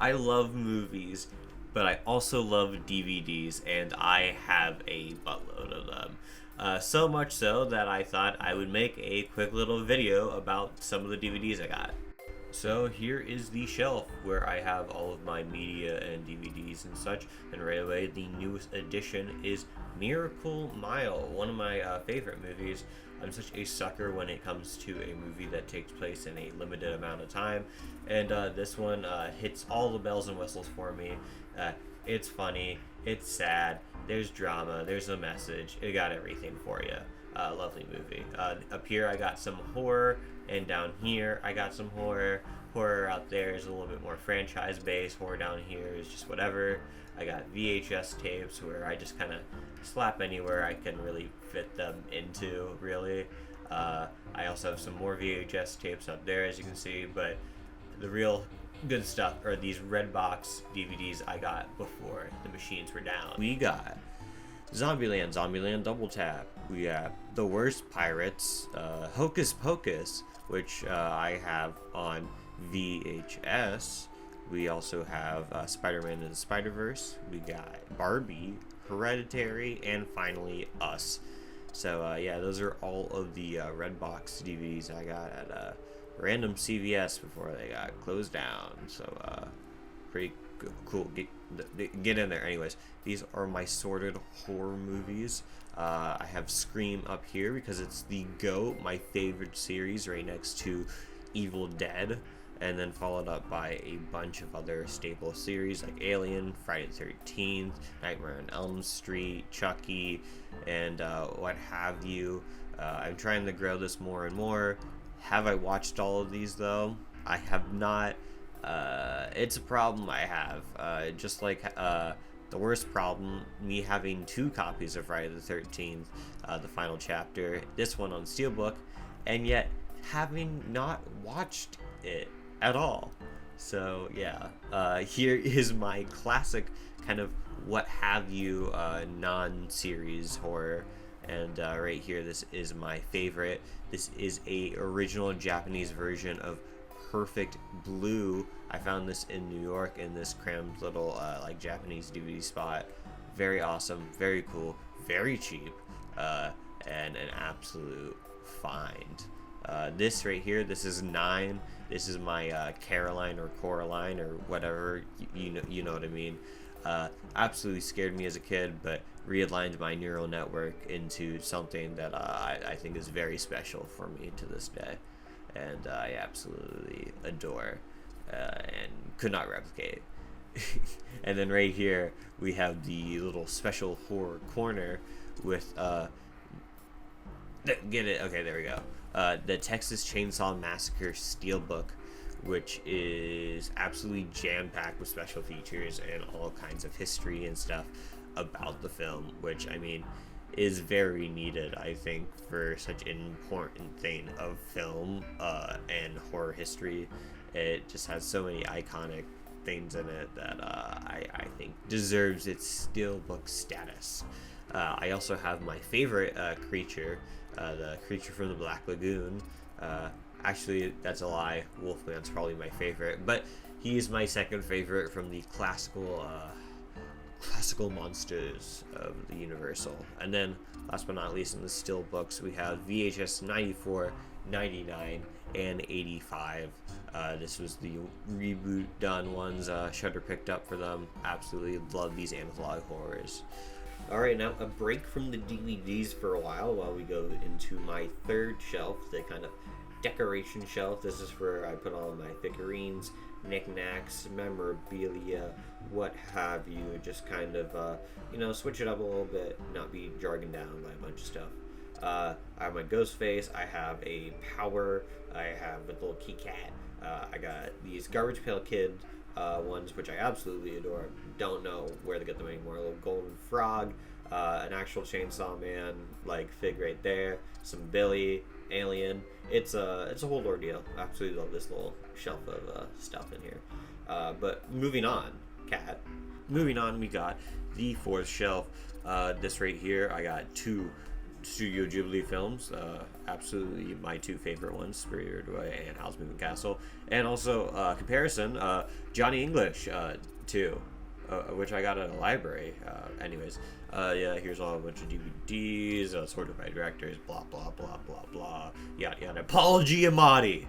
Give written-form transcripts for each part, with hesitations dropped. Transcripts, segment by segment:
I love movies, but I also love DVDs, and I have a buttload of them. So much so that I thought I would make a quick little video about some of the DVDs I got. So here is the shelf where I have all of my media and DVDs and such. And right away, the newest addition is Miracle Mile, one of my favorite movies. I'm such a sucker when it comes to a movie that takes place in a limited amount of time. And this one hits all the bells and whistles for me. It's funny, it's sad, there's drama, there's a message. It got everything for you. Lovely movie. Up here I got some horror, and down here I got some horror. Horror out there is a little bit more franchise based. Horror down here is just whatever. I got VHS tapes where I just kind of slap anywhere I can really fit them into, really. I also have some more VHS tapes up there, as you can see, but the real good stuff are these Redbox DVDs I got before the machines were down. We got Zombieland Double Tap. We got The Worst Pirates, Hocus Pocus, which I have on VHS. We also have Spider-Man and the Spider-Verse. We got Barbie, Hereditary, and finally Us. So yeah, those are all of the Redbox DVDs I got at random CVS before they got closed down. So pretty cool. Get in there. Anyways, these are my sorted horror movies. I have Scream up here because it's the GOAT, my favorite series, right next to Evil Dead, and then followed up by a bunch of other staple series like Alien, Friday the 13th, Nightmare on Elm Street, Chucky, and what have you. I'm trying to grow this more and more. Have I watched all of these though? I have not. It's a problem I have. Just like the worst problem, me having 2 copies of Friday the 13th, the final chapter, this one on Steelbook, and yet having not watched it at all. So yeah, here is my classic kind of what have you non-series horror. And right here, this is my favorite. This is a original Japanese version of Perfect Blue. I found this in New York in this crammed little like Japanese DVD spot. Very awesome, very cool, very cheap, and an absolute find. This right here, this is 9. This is my Caroline or Coraline or whatever, you know what I mean. Absolutely scared me as a kid, but realigned my neural network into something that I think is very special for me to this day, and I absolutely adore and could not replicate. And then right here we have the little special horror corner with get it? Okay, there we go. The Texas Chainsaw Massacre Steelbook, which is absolutely jam-packed with special features and all kinds of history and stuff about the film, which, I mean, is very needed, I think, for such an important thing of film and horror history. It just has so many iconic things in it that I think deserves its Steelbook status. I also have my favorite creature, the creature from the Black Lagoon. Actually, that's a lie. Wolfman's probably my favorite, but he's my second favorite from the classical monsters of the Universal. And then, last but not least, in the still books, we have VHS 94, 99, and 85. This was the reboot done ones Shudder picked up for them. Absolutely love these analog horrors. Alright, now a break from the DVDs for a while we go into my third shelf, the kind of decoration shelf. This is where I put all my figurines, knickknacks, memorabilia, what have you. Just kind of, switch it up a little bit, not be jargon down by a bunch of stuff. I have my Ghostface, I have a Power, I have a little Key Cat, I got these Garbage Pail Kid ones, which I absolutely adore. Don't know where to get them anymore. A little Golden Frog, an actual Chainsaw Man, like fig right there, some Billy, Alien. It's a whole ordeal. I absolutely love this little shelf of stuff in here. But moving on, Cat. Moving on, we got the fourth shelf. This right here, I got 2 Studio Ghibli films. Absolutely my two favorite ones, Spirited Away and Howl's Moving Castle. And also, comparison, Johnny English, too, which I got at a library. Yeah, here's all a bunch of DVDs, sorted by directors, blah, blah, blah, blah, blah, yada, yada. Paul Giamatti!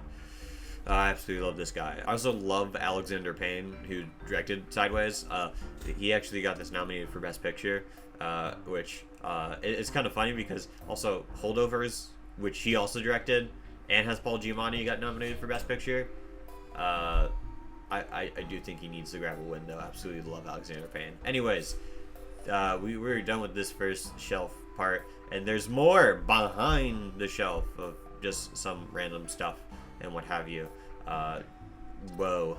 I absolutely love this guy. I also love Alexander Payne, who directed Sideways. He actually got this nominated for Best Picture, which it's kind of funny because also Holdovers, which he also directed, and has Paul Giamatti, got nominated for Best Picture. I do think he needs to grab a win, though. Absolutely love Alexander Payne. Anyways, we're done with this first shelf part, and there's more behind the shelf of just some random stuff and what have you. Whoa,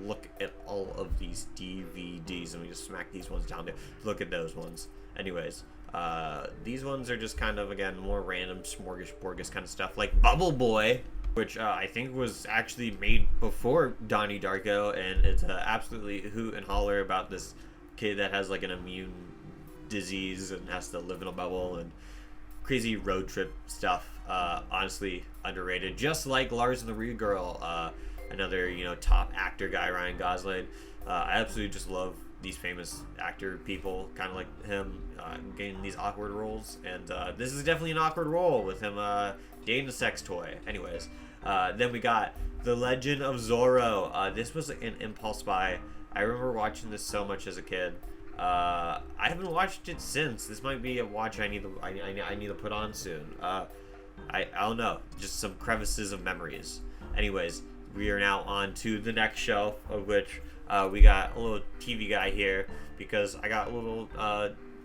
look at all of these DVDs. Let me just smack these ones down there. Look at those ones. Anyways, these ones are just kind of, again, more random smorgasbord kind of stuff, like Bubble Boy, which I think was actually made before Donnie Darko, and it's absolutely hoot and holler about this kid that has like an immune disease and has to live in a bubble and crazy road trip stuff. Honestly underrated, just like Lars and the Real Girl, another top actor guy, Ryan Gosling. I absolutely just love these famous actor people, kind of like him, getting these awkward roles, and this is definitely an awkward role with him dating a sex toy. Anyways, then we got The Legend of Zorro. This was an impulse buy. I remember watching this so much as a kid. I haven't watched it since. This might be a watch I need to put on soon. I don't know, just some crevices of memories. Anyways, we are now on to the next shelf, of which we got a little TV guy here, because I got a little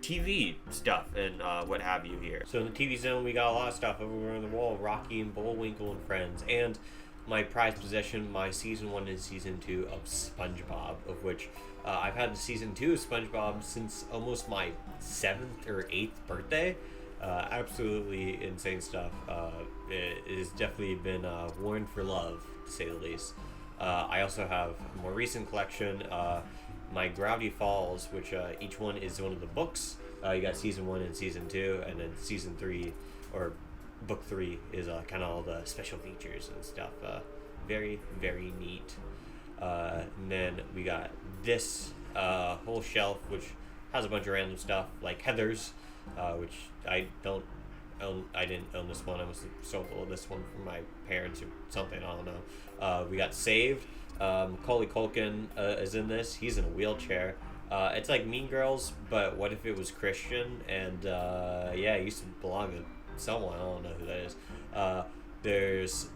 TV stuff and what have you here. So in the TV zone, we got a lot of stuff over on the wall: Rocky and Bullwinkle and Friends, and my prized possession, my season 1 and season 2 of SpongeBob, of which I've had the season 2 of SpongeBob since almost my 7th or 8th birthday. Absolutely insane stuff. It has definitely been worn for love, to say the least. I also have a more recent collection, my Gravity Falls, which each one is one of the books. You got season 1 and season 2, and then season 3, or book 3, is kind of all the special features and stuff. Very, very neat. And then we got this whole shelf, which has a bunch of random stuff, like Heather's, which I don't own. I didn't own this one. I must have stole this one from my parents or something. I don't know. We got Saved. Macaulay Culkin is in this. He's in a wheelchair. It's like Mean Girls, but what if it was Christian? And yeah, he used to belong to someone. I don't know who that is. There's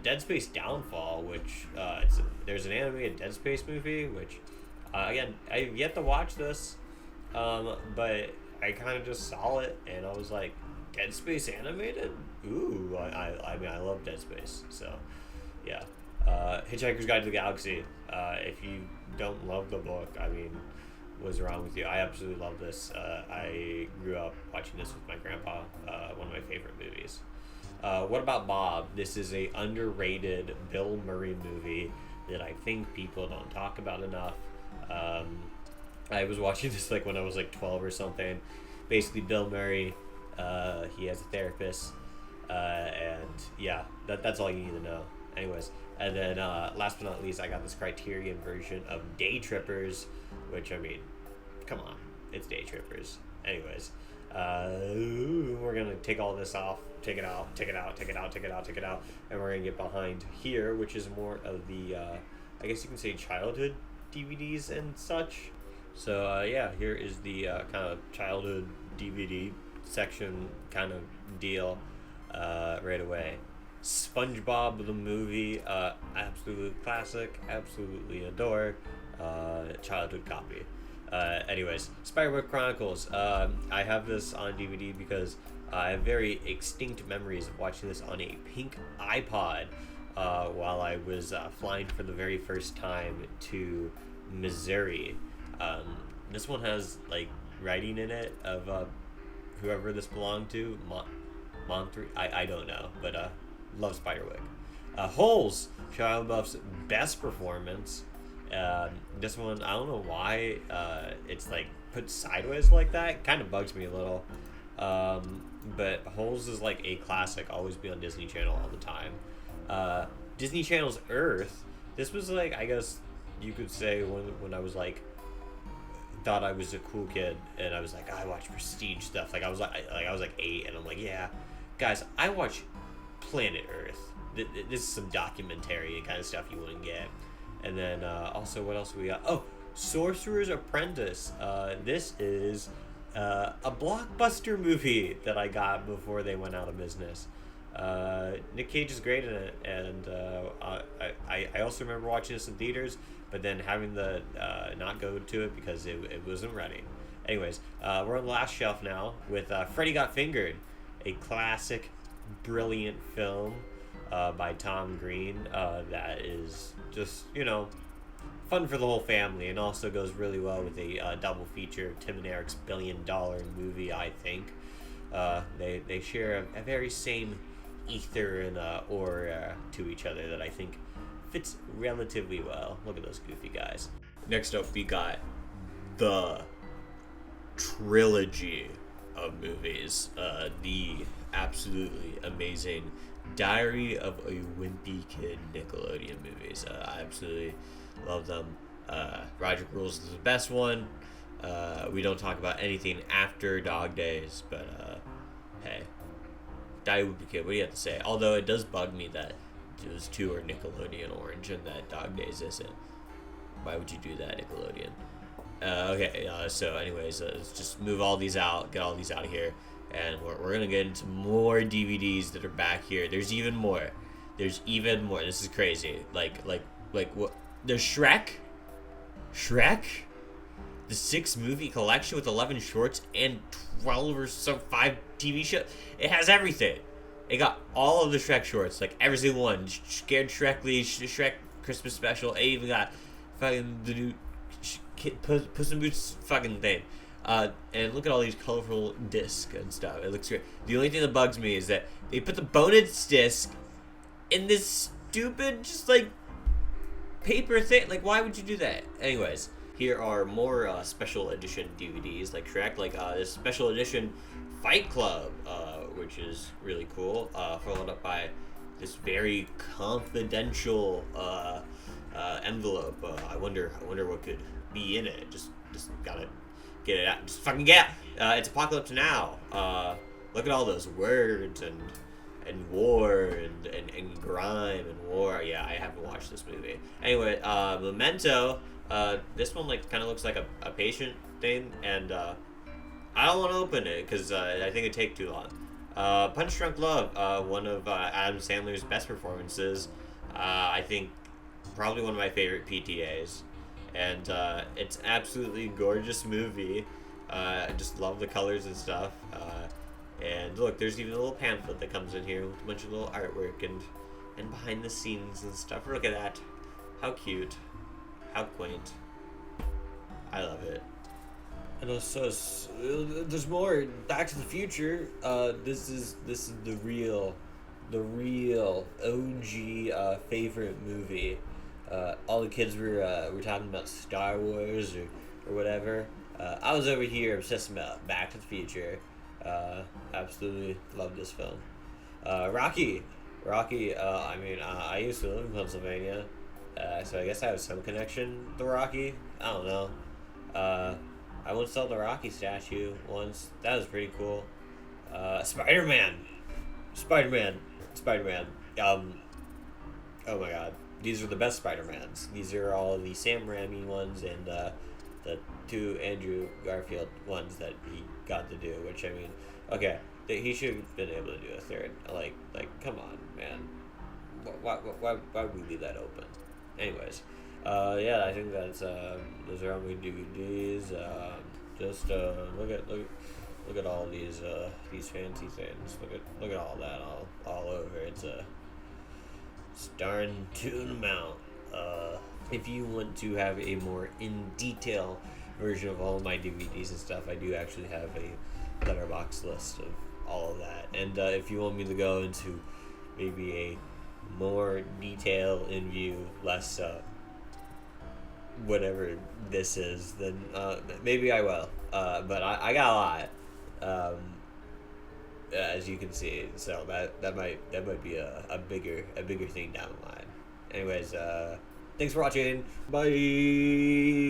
Dead Space Downfall, which there's an animated Dead Space movie, which again, I've yet to watch this, but I kind of just saw it and I was like, Dead Space animated? Ooh, I mean, I love Dead Space, so yeah. Hitchhiker's Guide to the Galaxy. If you don't love the book, I mean, what's wrong with you? I absolutely love this. I grew up watching this with my grandpa. One of my favorite movies. What About Bob? This is a underrated Bill Murray movie that I think people don't talk about enough. I was watching this like when I was like 12 or something. Basically, Bill Murray, he has a therapist, and yeah, that's all you need to know. Anyways, and then last but not least, I got this Criterion version of Day Trippers, which, I mean, come on, it's Day Trippers. Anyways, we're gonna take all this off, take it out, and we're gonna get behind here, which is more of the, I guess you can say, childhood DVDs and such. So yeah, here is the kind of childhood DVD section kind of deal right away. SpongeBob the movie, absolute classic, absolutely adore, childhood copy. Anyways, Spiderweb Chronicles. I have this on DVD because I have very extinct memories of watching this on a pink iPod while I was flying for the very first time to Missouri. This one has like writing in it of whoever this belonged to, I don't know, but love Spiderwick. Holes, Shia LaBeouf's best performance. This one, I don't know why it's like put sideways like that. It kind of bugs me a little. but Holes is like a classic, always be on Disney Channel all the time. Disney Channel's Earth. This was like, I guess you could say when I was like, thought I was a cool kid, and I was like, I watch prestige stuff. Like I was like 8, and I'm like, yeah, guys, I watch Planet Earth. This is some documentary kind of stuff you wouldn't get. And then also, what else we got? Oh, Sorcerer's Apprentice. This is a blockbuster movie that I got before they went out of business. Nick Cage is great in it, and I also remember watching this in theaters, but then having the not go to it because it wasn't ready. Anyways, we're on the last shelf now with Freddy Got Fingered, a classic, brilliant film by Tom Green that is just, fun for the whole family, and also goes really well with a double feature of Tim and Eric's $1 billion movie, I think. They share a very same ether and aura to each other that I think fits relatively well. Look at those goofy guys. Next up, we got the trilogy of movies. The absolutely amazing Diary of a Wimpy Kid Nickelodeon movies. I absolutely love them. Roger Rules is the best one. We don't talk about anything after Dog Days, but hey, Diary of a Wimpy Kid, what do you have to say? Although it does bug me that those two are Nickelodeon orange and that Dog Days isn't. Why would you do that, Nickelodeon? Okay, so anyways, let's just move all these out, get all these out of here, and we're gonna get into more DVDs that are back here. There's even more. This is crazy. Like what? There's Shrek, the 6-movie collection with 11 shorts and 12 or so 5 TV shows. It has everything. It got all of the Shrek shorts, like every single one. Scared Shrekly, Shrek Christmas special. It even got fucking the new Puss in Boots fucking thing. And look at all these colorful discs and stuff. It looks great. The only thing that bugs me is that they put the bonus disc in this stupid, just like, paper thing. Like, why would you do that? Anyways, here are more special edition DVDs like Shrek, like this special edition Fight Club, which is really cool, followed up by this very confidential envelope. I wonder what could be in it. Just gotta get it out. Just fucking get out. It's Apocalypse Now. Look at all those words and war and grime and war. Yeah, I haven't watched this movie. Anyway, Memento. This one kind of looks like a patient thing, and I don't want to open it because I think it'd take too long. Punch Drunk Love, one of Adam Sandler's best performances. I think probably one of my favorite PTAs, and it's absolutely gorgeous movie. I just love the colors and stuff. And look, there's even a little pamphlet that comes in here with a bunch of little artwork and behind the scenes and stuff. Look at that. How cute. How quaint. I love it. And also, there's more. Back to the Future. This is the real OG favorite movie. All the kids were talking about Star Wars or whatever. I was over here obsessing about Back to the Future. Absolutely love this film. Rocky. I used to live in Pennsylvania, so I guess I have some connection to Rocky. I don't know. I once saw the Rocky statue once. That was pretty cool. Spider-Man. Oh my god. These are the best Spider-Mans. These are all the Sam Raimi ones and the 2 Andrew Garfield ones that he got to do, which, I mean, okay, he should have been able to do a third. Like, come on, man. Why would we leave that open? Anyways, yeah, I think that's, those are all my DVDs. Just, look at all these fancy things. Look at all that all over. It's a darn tune amount. If you want to have a more in-detail version of all of my DVDs and stuff, I do actually have a letterboxd list of all of that. And if you want me to go into maybe a more detail in view, less whatever this is, then maybe I will. But I got a lot. as you can see. So that might be a bigger thing down the line. Anyways, thanks for watching. Bye.